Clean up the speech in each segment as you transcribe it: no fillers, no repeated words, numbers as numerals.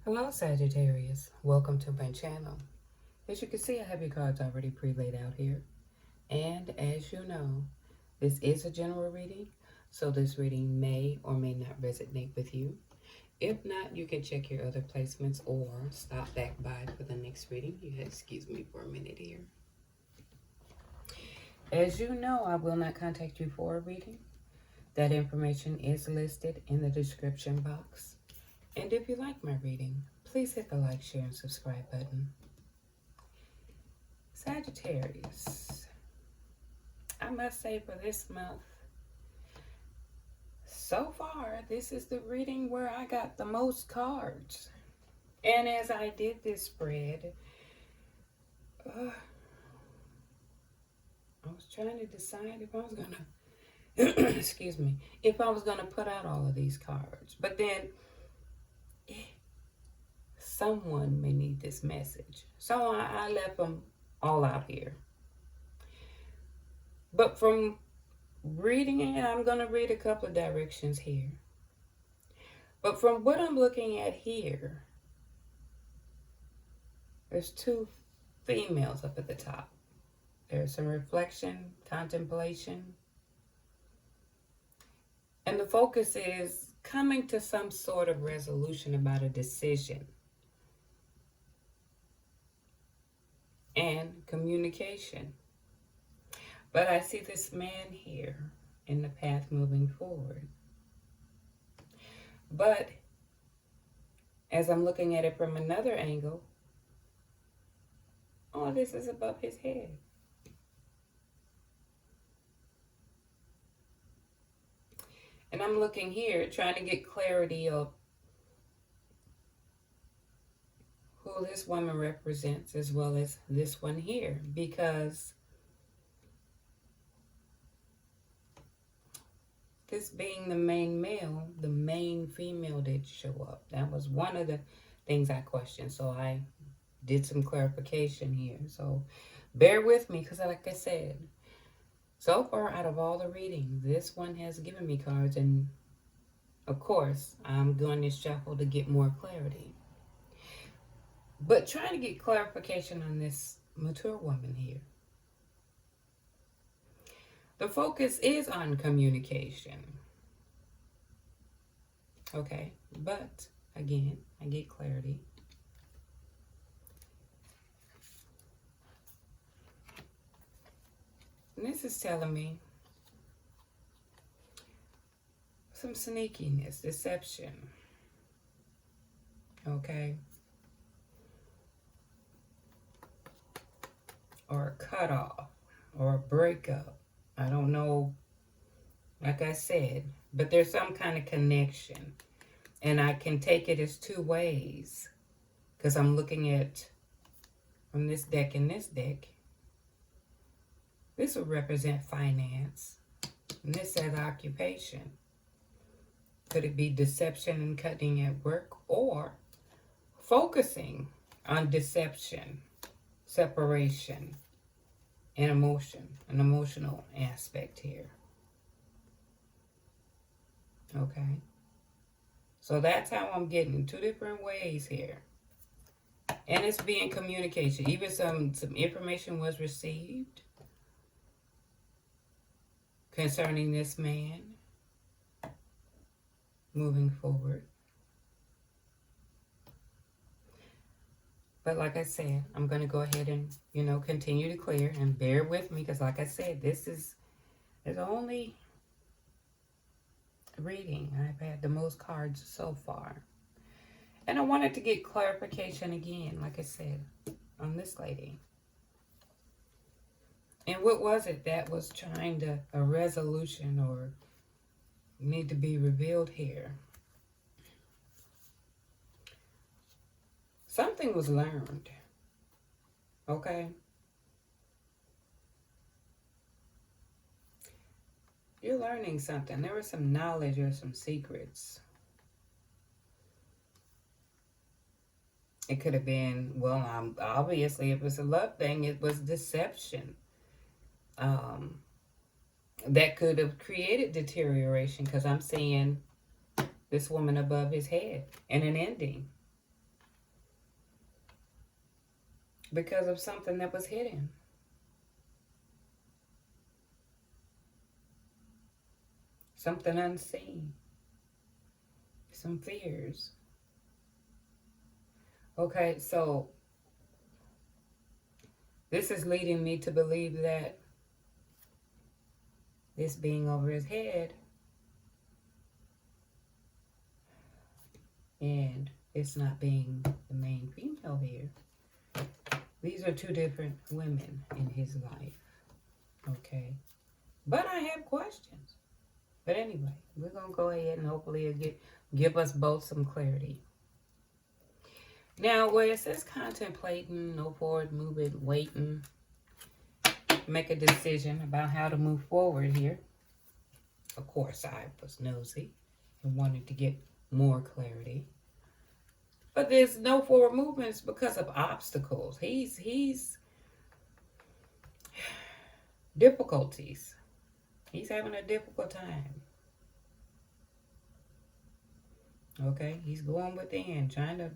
Hello Sagittarius, welcome to my channel. As you can see, I have your cards already pre-laid out here. And as you know, this is a general reading, so this reading may or may not resonate with you. If not, you can check your other placements or stop back by for the next reading. You have to excuse me for a minute here. As you know, I will not contact you for a reading. That information is listed in the description box. And if you like my reading, please hit the like, share, and subscribe button. Sagittarius, I must say for this month, so far, this is the reading where I got the most cards. And as I did this spread, I was trying to decide if I was going to, excuse me, if I was going to put out all of these cards. But then, someone may need this message. So I left them all out here. But from reading it, I'm going to read a couple of directions here. But from what I'm looking at here, there's two females up at the top. There's some reflection, contemplation. And the focus is coming to some sort of resolution about a decision. And communication. But I see this man here in the path moving forward. But as I'm looking at it from another angle, all this is above his head. And I'm looking here, trying to get clarity of who this woman represents as well as this one here. Because this being the main male, the main female did show up. That was one of the things I questioned. So I did some clarification here. So bear with me because like I said, so far out of all the readings, this one has given me cards. And of course, I'm doing this shuffle to get more clarity. But trying to get clarification on this mature woman here. The focus is on communication. Okay, but again, I get clarity. And this is telling me some sneakiness, deception. Okay. Or a cutoff or a breakup. I don't know, like I said, but there's some kind of connection. And I can take it as two ways. Because I'm looking at, from this deck and this deck, this would represent finance. And this says occupation. Could it be deception and cutting at work, or focusing on deception, separation, and emotion, an emotional aspect here. Okay. So that's how I'm getting two different ways here. And it's being communication. Even some information was received concerning this man moving forward. But like I said, I'm going to go ahead and, continue to clear and bear with me. Because like I said, this is the only reading I've had the most cards so far. And I wanted to get clarification again, like I said, on this lady. And what was it that was trying to, a resolution or need to be revealed here? Something was learned, okay? You're learning something. There was some knowledge or some secrets. It could have been, well, obviously, if it's a love thing, it was deception. That could have created deterioration because I'm seeing this woman above his head and an ending. because of something that was hidden. Something unseen. Some fears. Okay, so this is leading me to believe that this being over his head, and it's not being the main female here. These are two different women in his life. Okay. But I have questions. But anyway, we're going to go ahead and hopefully it'll give us both some clarity. Now, where it says contemplating, no forward movement, waiting, make a decision about how to move forward here. Of course, I was nosy and wanted to get more clarity. But there's no forward movements because of obstacles. He's difficulties. He's having a difficult time. Okay, he's going within, trying to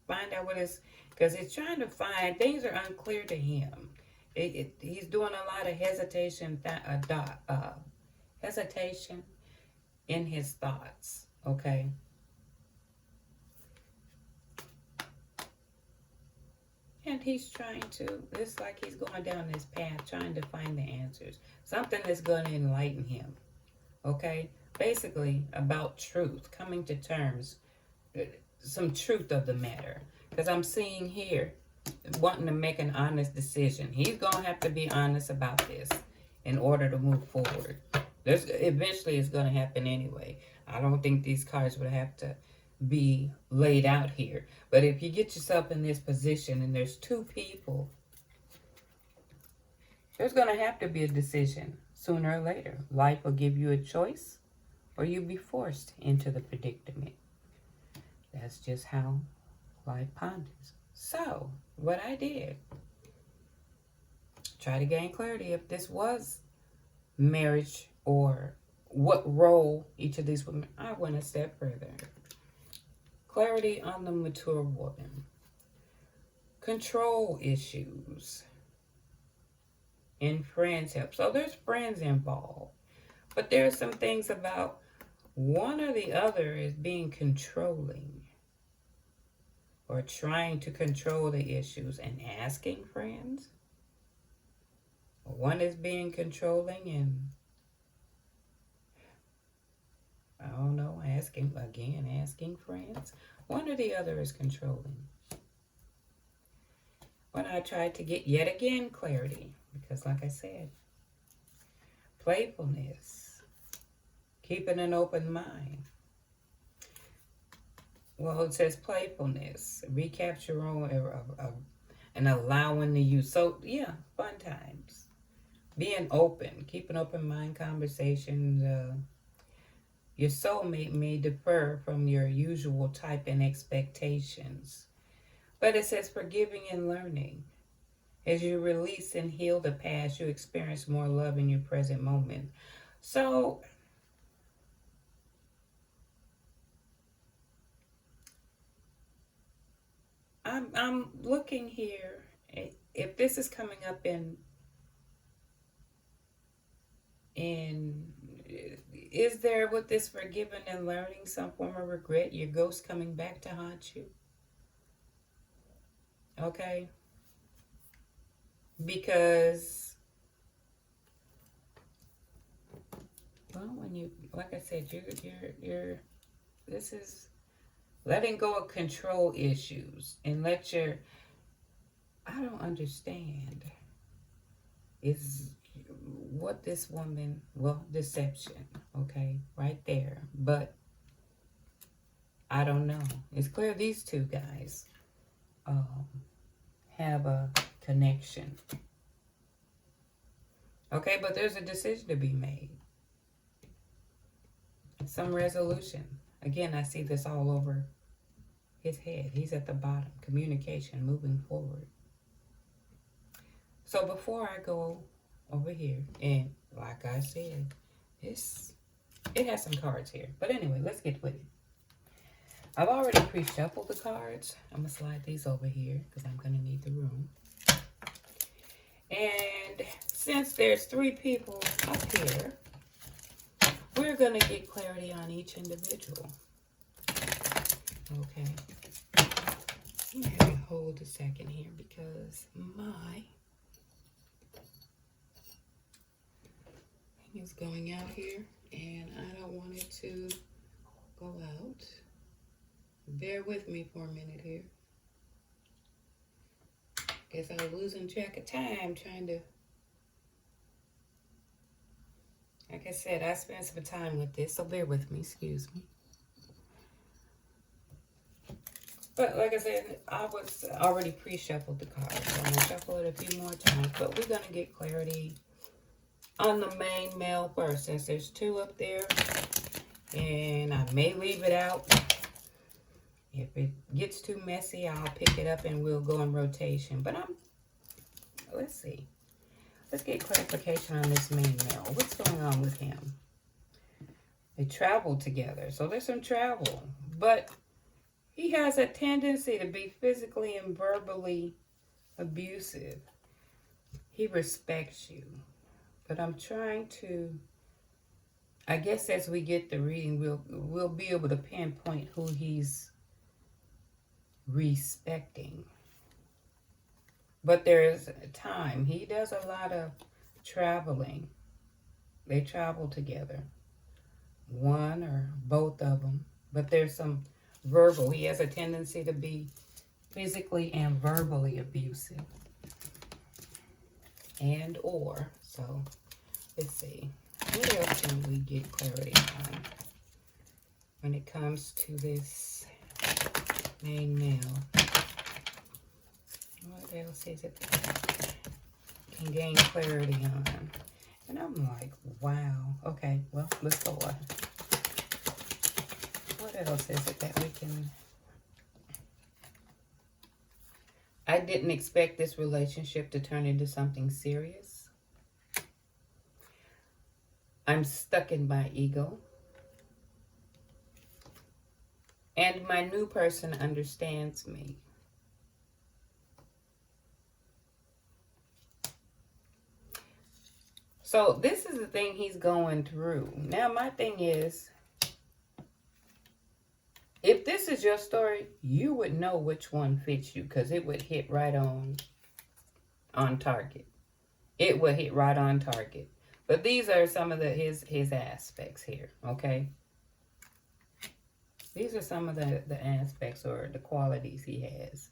find out what is, because he's trying to find, things are unclear to him. He's doing a lot of hesitation in his thoughts, okay? And he's trying to, it's like he's going down this path, trying to find the answers. Something that's going to enlighten him, okay? Basically, about truth, coming to terms, some truth of the matter. Because I'm seeing here, wanting to make an honest decision. He's going to have to be honest about this in order to move forward. Eventually, it's going to happen anyway. I don't think these cards would have to be laid out here. But if you get yourself in this position and there's two people, there's going to have to be a decision sooner or later. Life will give you a choice or you'll be forced into the predicament. That's just how life ponders. So, what I did, try to gain clarity if this was marriage or what role each of these women. I went a step further. Clarity on the mature woman. Control issues. And friends help. So there's friends involved. But there's some things about one or the other is being controlling. Or trying to control the issues and asking friends. One is being controlling and I don't know, asking friends. One or the other is controlling. When I tried to get yet again clarity, because like I said, playfulness, keeping an open mind. Well, it says playfulness, recapture and allowing the use. So yeah, fun times. Being open, keep an open mind, conversations. Your soulmate may differ from your usual type and expectations. But it says forgiving and learning. As you release and heal the past, you experience more love in your present moment. So, I'm looking here. If this is coming up in is there with this forgiving and learning some form of regret? Your ghost coming back to haunt you? Okay? Because, well, when you, like I said, you're this is letting go of control issues and I don't understand is what this woman, well, deception, okay, right there. But I don't know. It's clear these two guys have a connection. Okay, but there's a decision to be made. Some resolution. Again, I see this all over his head. He's at the bottom. Communication, moving forward. So before I go over here, and like I said, it has some cards here. But anyway, let's get with it. I've already pre-shuffled the cards. I'm going to slide these over here because I'm going to need the room. And since there's 3 people up here, we're going to get clarity on each individual. Okay. I'm going to hold a second here because my thing is going out here and I don't want it to go out. Bear with me for a minute here. Guess I was losing track of time trying to... Like I said, I spent some time with this, so bear with me, excuse me. But like I said, I was already pre-shuffled the cards, so I'm going to shuffle it a few more times. But we're going to get clarity on the main male first, since there's 2 up there. And I may leave it out. If it gets too messy, I'll pick it up and we'll go in rotation. But let's see. Let's get clarification on this main male. What's going on with him? They travel together, so there's some travel. But he has a tendency to be physically and verbally abusive. He respects you. But I'm trying to... I guess as we get the reading, we'll be able to pinpoint who he's respecting. But there's time. He does a lot of traveling. They travel together. One or both of them. But there's some verbal. He has a tendency to be physically and verbally abusive. And or. So, let's see. What else can we get clarity on when it comes to this main male? What else is it that can gain clarity on? And I'm like, wow. Okay, well, let's go on. What else is it that we can... I didn't expect this relationship to turn into something serious. I'm stuck in my ego. And my new person understands me. So this is the thing he's going through. Now my thing is, if this is your story, you would know which one fits you because it would hit right on target. It would hit right on target. But these are some of his aspects here, okay? These are some of the aspects or the qualities he has.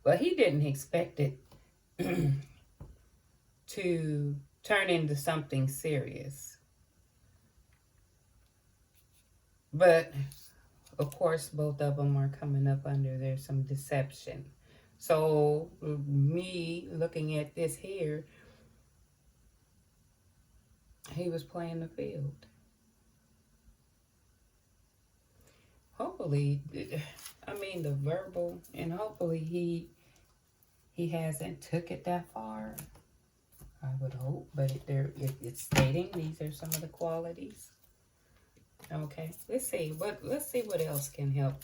But he didn't expect it to turn into something serious. But, of course, both of them are coming up under there's some deception. So, me looking at this here, he was playing the field. Hopefully, I mean the verbal, and hopefully he hasn't took it that far. I would hope, but it's stating these are some of the qualities. Okay, let's see what else can help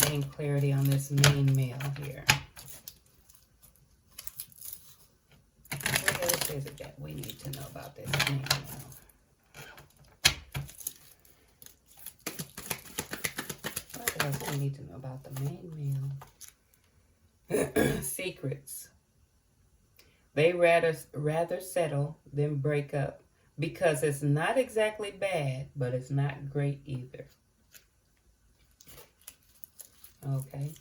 gain clarity on this main male here. What else is it that we need to know about this main male? What else do we need to know about the main male? Secrets. They rather settle than break up because it's not exactly bad, but it's not great either. Okay.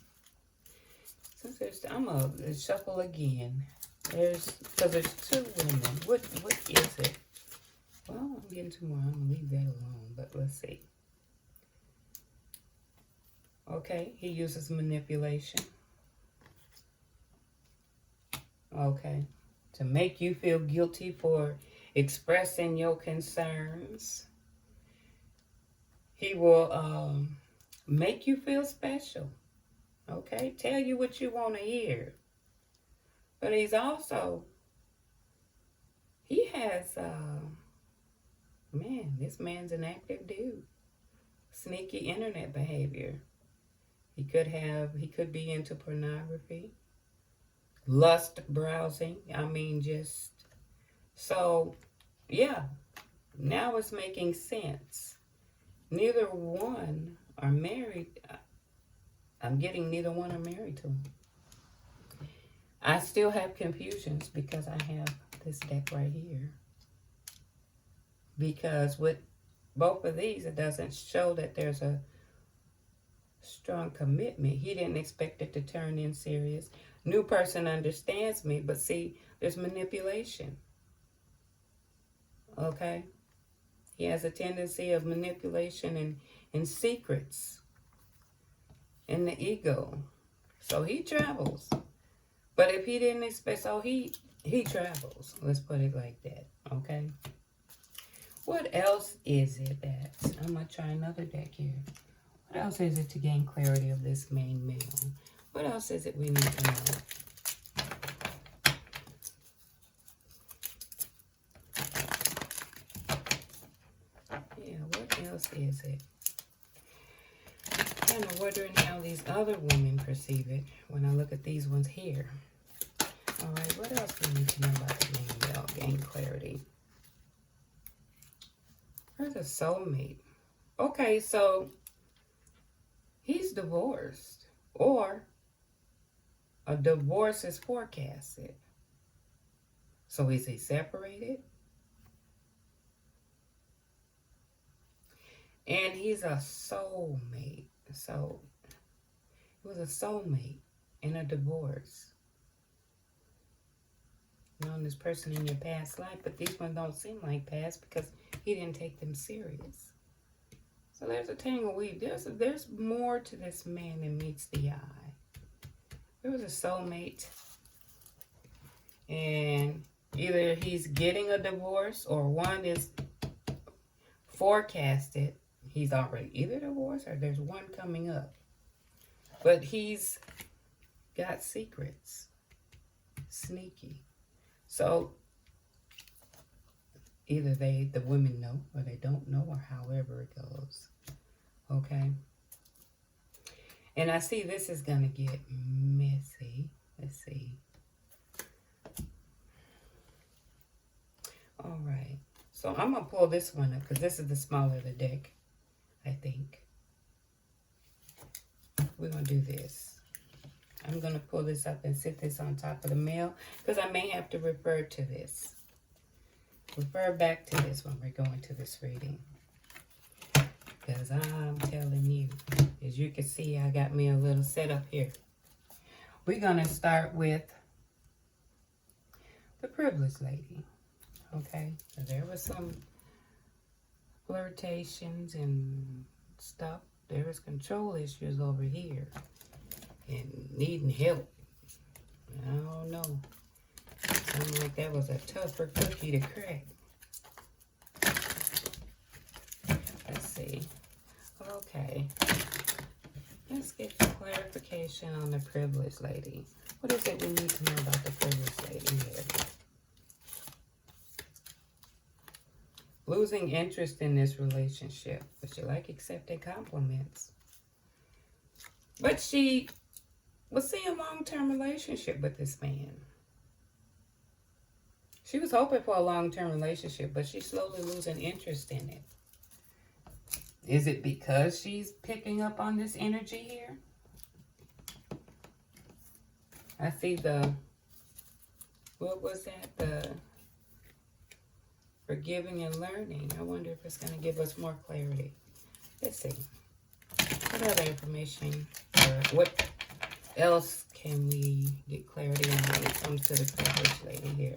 Since I'm gonna shuffle again. Because there's 2 women. What is it? Well, I'm getting 2 more. I'm gonna leave that alone. But let's see. Okay, he uses manipulation. Okay. To make you feel guilty for expressing your concerns. He will make you feel special. Okay? Tell you what you want to hear. But he's also, he has, man, this man's an active dude. Sneaky internet behavior. He could be into pornography. lust browsing. I mean, just so, yeah, now it's making sense. Neither one are married. I'm getting neither one are married to him. I still have confusions because I have this deck right here. Because with both of these, it doesn't show that there's a strong commitment. He didn't expect it to turn in serious. New person understands me, but see, there's manipulation. Okay? He has a tendency of manipulation and secrets and the ego. So he travels. But if he didn't expect, so he travels. Let's put it like that. Okay? What else is it that, I'm going to try another deck here. What else is it to gain clarity of this main male? What else is it we need to know? Yeah, what else is it? I'm wondering how these other women perceive it when I look at these ones here. All right, what else do we need to know about the main male? Gain clarity. Where's a soulmate? Okay, so he's divorced, or a divorce is forecasted. So is he separated? And he's a soulmate. So it was a soulmate in a divorce. Known this person in your past life, but these ones don't seem like past because he didn't take them serious. So there's a tangle weave. There's more to this man than meets the eye. There was a soulmate, and either he's getting a divorce or one is forecasted. He's already either divorced or there's one coming up. But he's got secrets. Sneaky. So either the women know or they don't know, or however it goes. Okay. And I see this is going to get messy. Let's see. All right. So I'm going to pull this one up because this is the smaller of the deck, I think. We're going to do this. I'm going to pull this up and sit this on top of the male because I may have to refer to this. Refer back to this when we're going to this reading. Because I'm telling you, as you can see, I got me a little setup here. We're going to start with the privileged lady. Okay? So there was some flirtations and stuff. There was control issues over here. And needing help. I don't know. Sounded like that was a tougher cookie to crack. Let's see. Okay. Let's get clarification on the privileged lady. What is it we need to know about the privileged lady here? Losing interest in this relationship. But she like accepting compliments. But she was seeing a long-term relationship with this man. She was hoping for a long-term relationship, but she's slowly losing interest in it. Is it because she's picking up on this energy here? I see the, what was that? The forgiving and learning. I wonder if it's going to give us more clarity. Let's see. What other information, or what else can we get clarity on when it comes to the privileged lady here?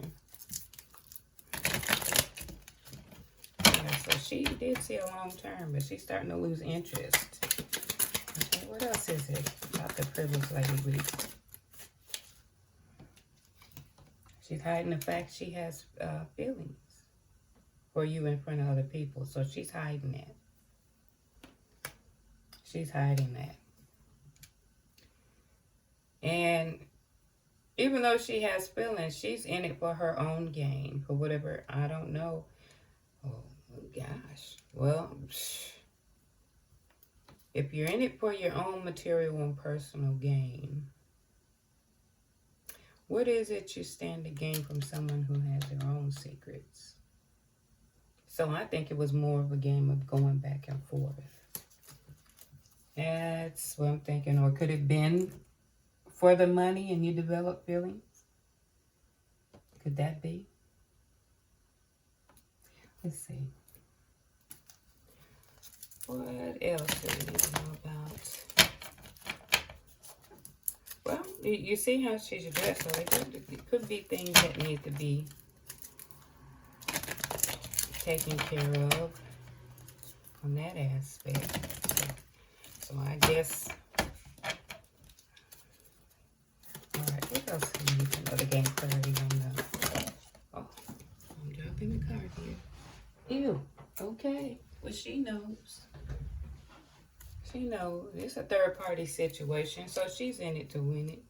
Yeah, so she did see a long term, but she's starting to lose interest. Okay, what else is it about the privileged lady? She's hiding the fact she has feelings for you in front of other people. So she's hiding that. She's hiding that. And even though she has feelings, she's in it for her own gain. For whatever, I don't know. Oh, gosh. Well, if you're in it for your own material and personal gain, What is it you stand to gain from someone who has their own secrets? So I think it was more of a game of going back and forth. That's what I'm thinking. Or could it have been for the money and you develop feelings? Could that be? Let's see. What else do we need to know about? Well, you see how she's dressed. So it could be things that need to be taken care of on that aspect. So I guess... Alright, what else do we need to know to gain clarity on the... Oh, I'm dropping the card here. Ew. Okay. Well, she knows. She knows. It's a third-party situation, so she's in it to win it.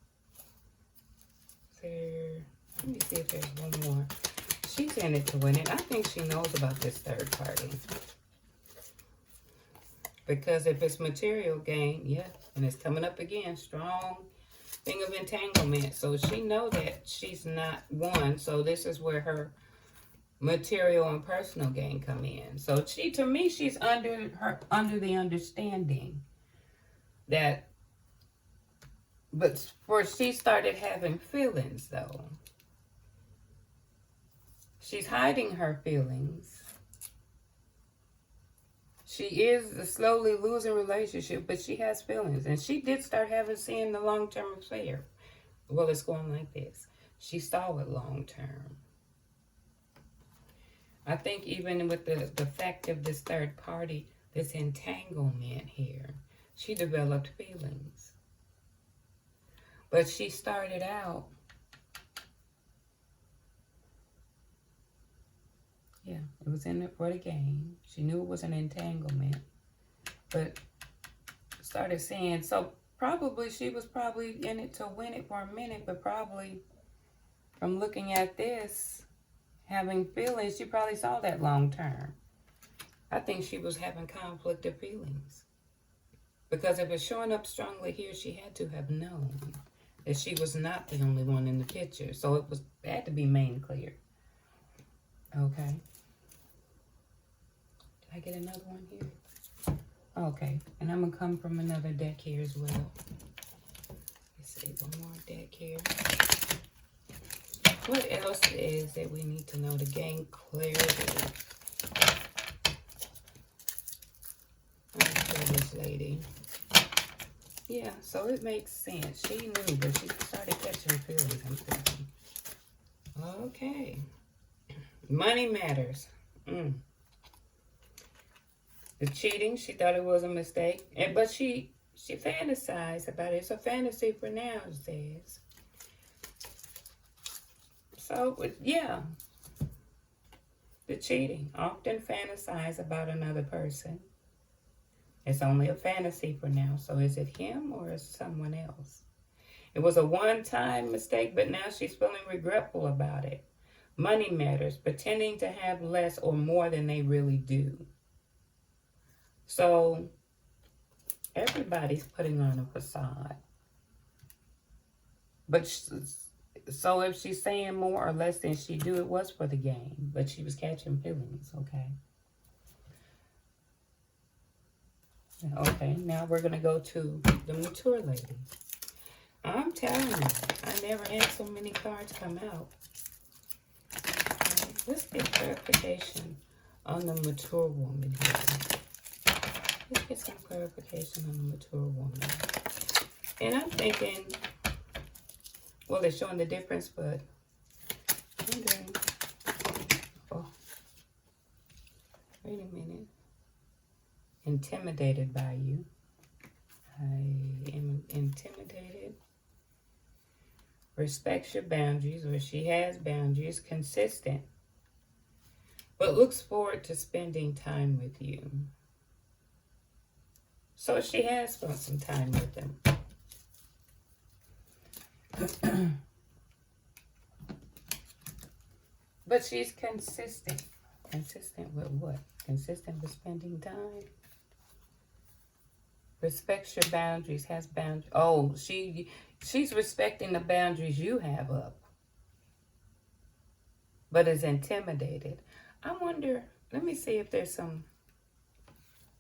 Let me see if there's one more. She's in it to win it. I think she knows about this third party. Because if it's material gain, yeah, and it's coming up again, strong thing of entanglement. So she knows that she's not one. So this is where her material and personal gain come in. So she, to me, she's under the understanding that, but for she started having feelings though. She's hiding her feelings. She is slowly losing relationship, but she has feelings. And she did start seeing the long-term affair. Well, it's going like this. She saw it long-term. I think even with the fact of this third party, this entanglement here, she developed feelings. But she started out, yeah, it was in it for the game. She knew it was an entanglement, but started seeing, so probably she was probably in it to win it for a minute, but probably from looking at this, having feelings, she probably saw that long term. I think she was having conflict of feelings. Because if it's showing up strongly here, she had to have known that she was not the only one in the picture. So it had to be made clear. Okay. Did I get another one here? Okay. And I'm going to come from another deck here as well. Let's see, one more deck here. What else is that we need to know to gain clarity? For this lady. Yeah, so it makes sense. She knew, but she started catching feelings, I'm thinking. Okay. Money matters. The cheating, she thought it was a mistake. But she fantasized about it. It's a fantasy for now, it says. So, yeah. The cheating. Often fantasize about another person. It's only a fantasy for now. So is it him or is it someone else? It was a one-time mistake, but now she's feeling regretful about it. Money matters. Pretending to have less or more than they really do. So everybody's putting on a facade. But so if she's saying more or less than she do, it was for the game. But she was catching feelings, okay? Okay, now we're going to go to the mature lady. I'm telling you, I never had so many cards come out. Right, let's get clarification on the mature woman here. Let's get some clarification on the mature woman. And I'm thinking, well, they're showing the difference, but I'm wondering, oh, wait a minute. Intimidated by you. I am intimidated. Respects your boundaries, or she has boundaries. Consistent. But looks forward to spending time with you. So she has spent some time with him. But she's consistent. Consistent with what? Consistent with spending time. Respects your boundaries, has boundaries. Oh, She's respecting the boundaries you have up, but is intimidated. I wonder, let me see if there's some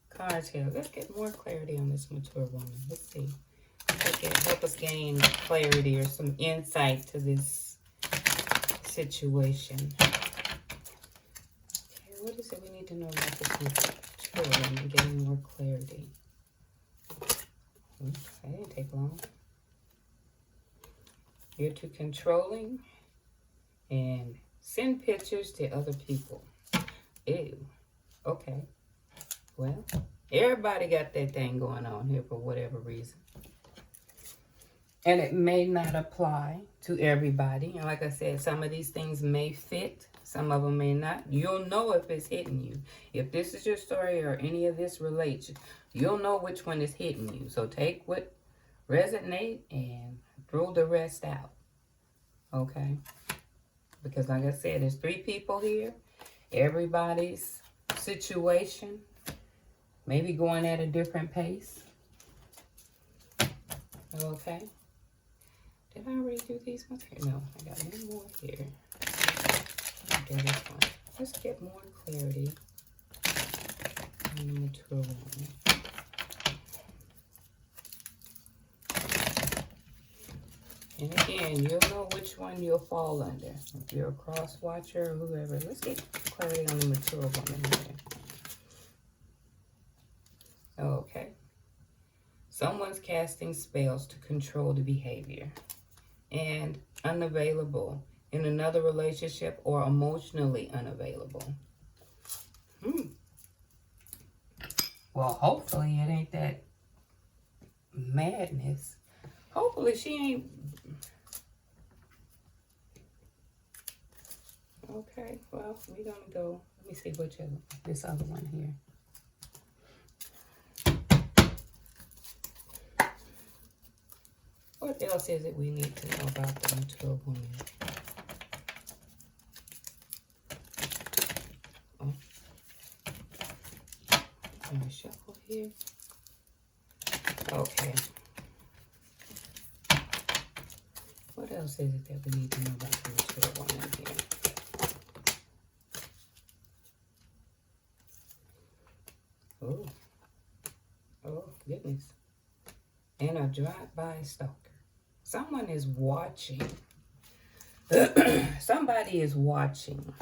cards here. Let's get more clarity on this mature woman. Let's see. Help us gain clarity or some insight to this situation. Okay, what is it we need to know about this mature woman? Getting more clarity. Oops, that didn't take long. You're too controlling and send pictures to other people. Ew. Okay. Well, everybody got that thing going on here for whatever reason. And it may not apply to everybody. And like I said, some of these things may fit. Some of them may not. You'll know if it's hitting you. If this is your story or any of this relates, you'll know which one is hitting you. So take what resonate and throw the rest out. Okay? Because like I said, there's 3 people here. Everybody's situation maybe going at a different pace. Okay? Did I already do these ones here? No, I got one more here. Okay, this one. Let's get more clarity on the mature woman. And again, you'll know which one you'll fall under. If you're a cross watcher or whoever. Let's get clarity on the mature woman here. Okay. Someone's casting spells to control the behavior. And unavailable in another relationship or emotionally unavailable. Well, hopefully it ain't that madness. Hopefully she ain't. Okay, well, we're gonna go. Let me see which other, this other one here. What else is it we need to know about the mature woman? Oh. Let me shuffle here. Okay. What else is it that we need to know about the mature woman here? Oh. Oh, goodness. And a drive-by stalker. Someone is watching. Somebody is watching.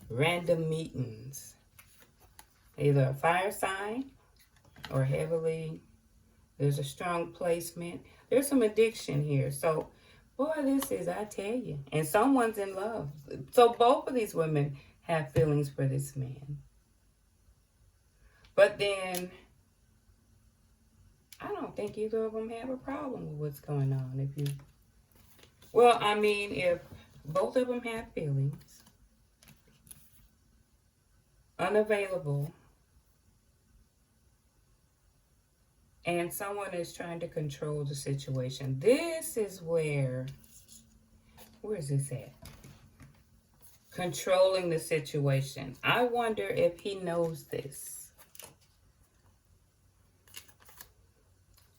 Random meetings. Either a fire sign or heavily. There's a strong placement. There's some addiction here. So, boy, this is, I tell you. And someone's in love. So both of these women have feelings for this man. But then, I don't think either of them have a problem with what's going on. Well, I mean, if both of them have feelings, unavailable, and someone is trying to control the situation, this is where is this at? Controlling the situation. I wonder if he knows this.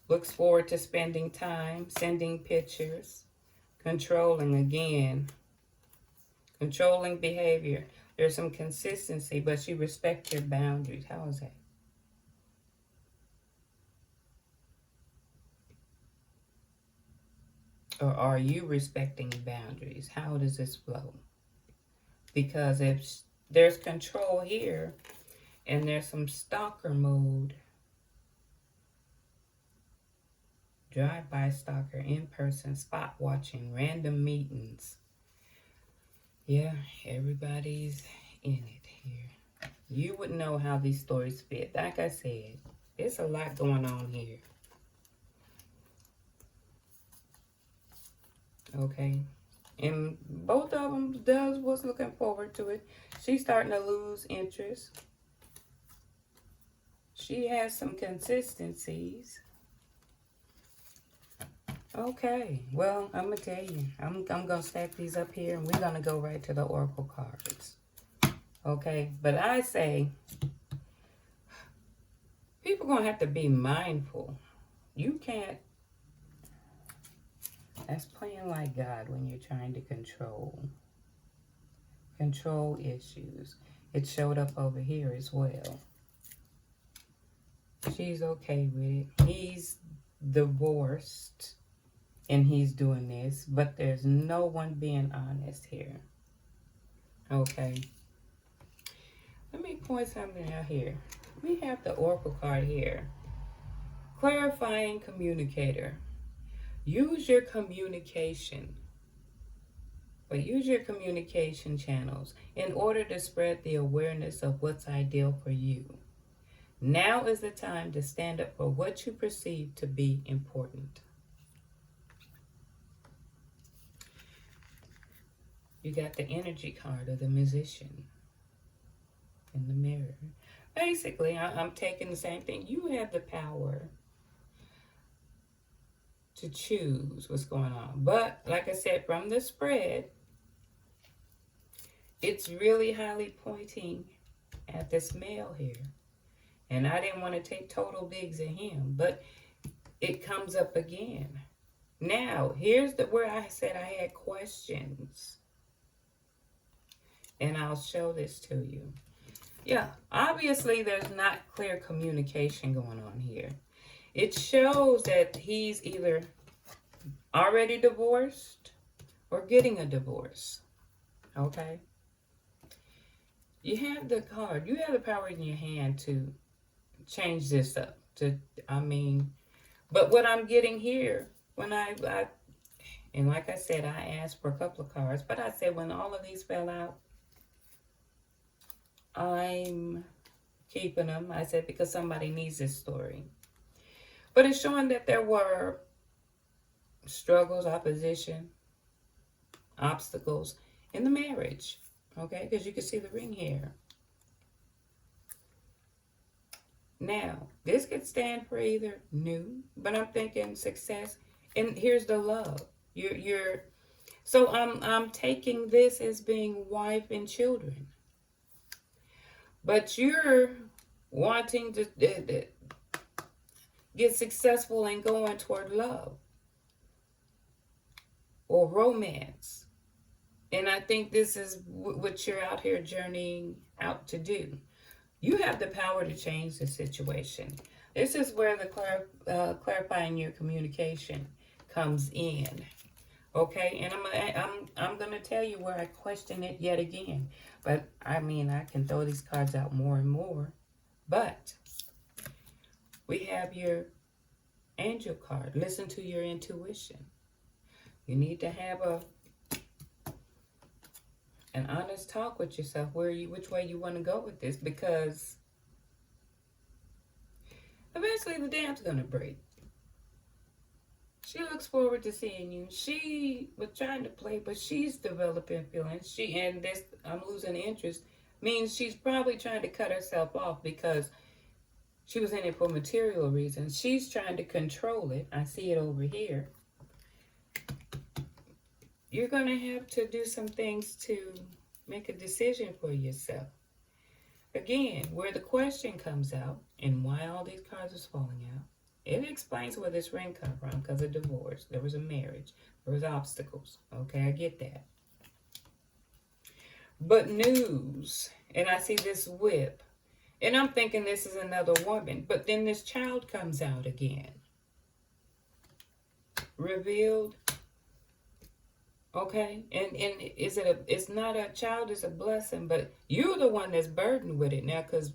Looks forward to spending time, sending pictures, controlling again. Controlling behavior. There's some consistency, but she respects your boundaries. How is that? Or are you respecting boundaries? How does this flow? Because if there's control here and there's some stalker mode, drive-by stalker, in-person, spot watching, random meetings. Yeah, everybody's in it here. You would know how these stories fit. Like I said, it's a lot going on here. Okay. And both of them was looking forward to it. She's starting to lose interest. She has some consistencies. Okay, well, I'm going to tell you. I'm going to stack these up here, and we're going to go right to the Oracle cards. Okay, but I say, people going to have to be mindful. You can't That's playing like God when you're trying to control issues. It showed up over here as well. She's okay with it. He's divorced and he's doing this, but there's no one being honest here. Okay. Let me point something out here. We have the Oracle card here. Clarifying communicator. Use your communication. But use your communication channels in order to spread the awareness of what's ideal for you. Now is the time to stand up for what you perceive to be important. You got the energy card of the musician in the mirror. Basically, I'm taking the same thing. You have the power to choose what's going on. But, like I said, from the spread, it's really highly pointing at this male here. And I didn't want to take total digs at him, but it comes up again. Now, here's where I said I had questions. And I'll show this to you. Yeah, obviously there's not clear communication going on here. It shows that he's either already divorced or getting a divorce. Okay? You have the card. You have the power in your hand to change this up. But what I'm getting here, when and like I said, I asked for a couple of cards, but I said when all of these fell out, I'm keeping them. I said because somebody needs this story. But it's showing that there were struggles, opposition, obstacles in the marriage. Okay, because you can see the ring here. Now, this could stand for either new, but I'm thinking success. And here's the love. So I'm taking this as being wife and children. But you're wanting to get successful and going toward love or romance. And I think this is what you're out here journeying out to do. You have the power to change the situation. This is where the clarifying your communication comes in. Okay, and I'm gonna tell you where I question it yet again. But I mean, I can throw these cards out more and more. But we have your angel card. Listen to your intuition. You need to have an honest talk with yourself. Which way you want to go with this? Because eventually the dam's gonna break. She looks forward to seeing you. She was trying to play, but she's developing feelings. And this, I'm losing interest, means she's probably trying to cut herself off because she was in it for material reasons. She's trying to control it. I see it over here. You're going to have to do some things to make a decision for yourself. Again, where the question comes out and why all these cards are falling out, it explains where this ring come from, because of divorce. There was a marriage. There was obstacles. Okay, I get that. But news, and I see this whip, and I'm thinking this is another woman, but then this child comes out again. Revealed. Okay, and it's not a child, it's a blessing, but you're the one that's burdened with it now, because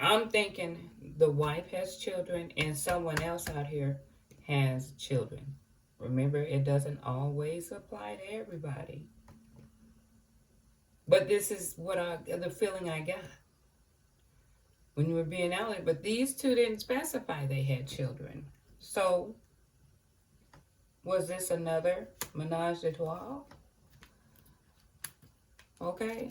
I'm thinking the wife has children and someone else out here has children. Remember, it doesn't always apply to everybody. But this is the feeling I got when you were being out there. But these two didn't specify they had children. So, was this another menage a trois? Okay.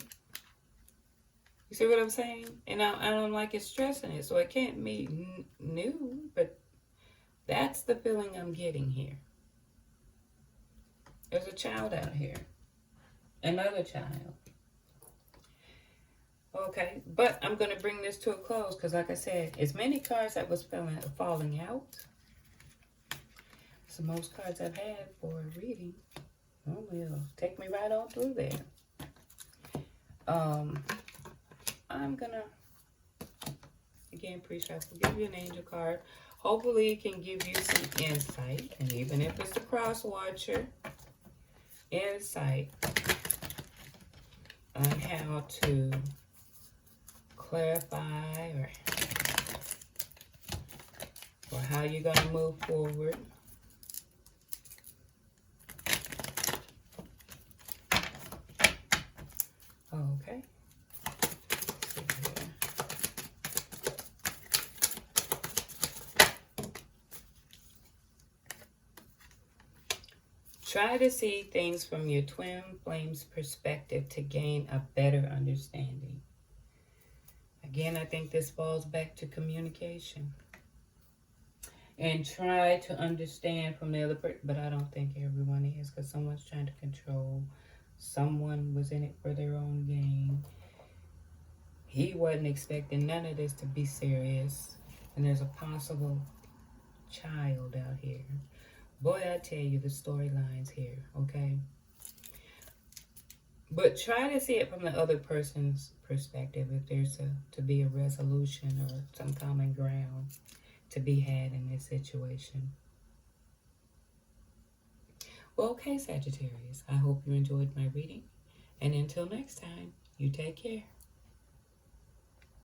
You see what I'm saying? And I don't like it stressing it. So it can't be new, but that's the feeling I'm getting here. There's a child out here. Another child. Okay, but I'm going to bring this to a close because, like I said, it's many cards that was falling out. It's the most cards I've had for a reading. Oh, well, take me right on through there. I'm gonna, again, Priestess will give you an angel card. Hopefully it can give you some insight, and even if it's the cross watcher, insight on how to clarify or how you're going to move forward. Okay. Try to see things from your twin flame's perspective to gain a better understanding. Again, I think this falls back to communication. And try to understand from the other person, but I don't think everyone is, because someone's trying to control. Someone was in it for their own gain. He wasn't expecting none of this to be serious. And there's a possible child out here. Boy, I tell you, the storyline's here, okay? But try to see it from the other person's perspective, if there's to be a resolution or some common ground to be had in this situation. Well, okay, Sagittarius, I hope you enjoyed my reading. And until next time, you take care.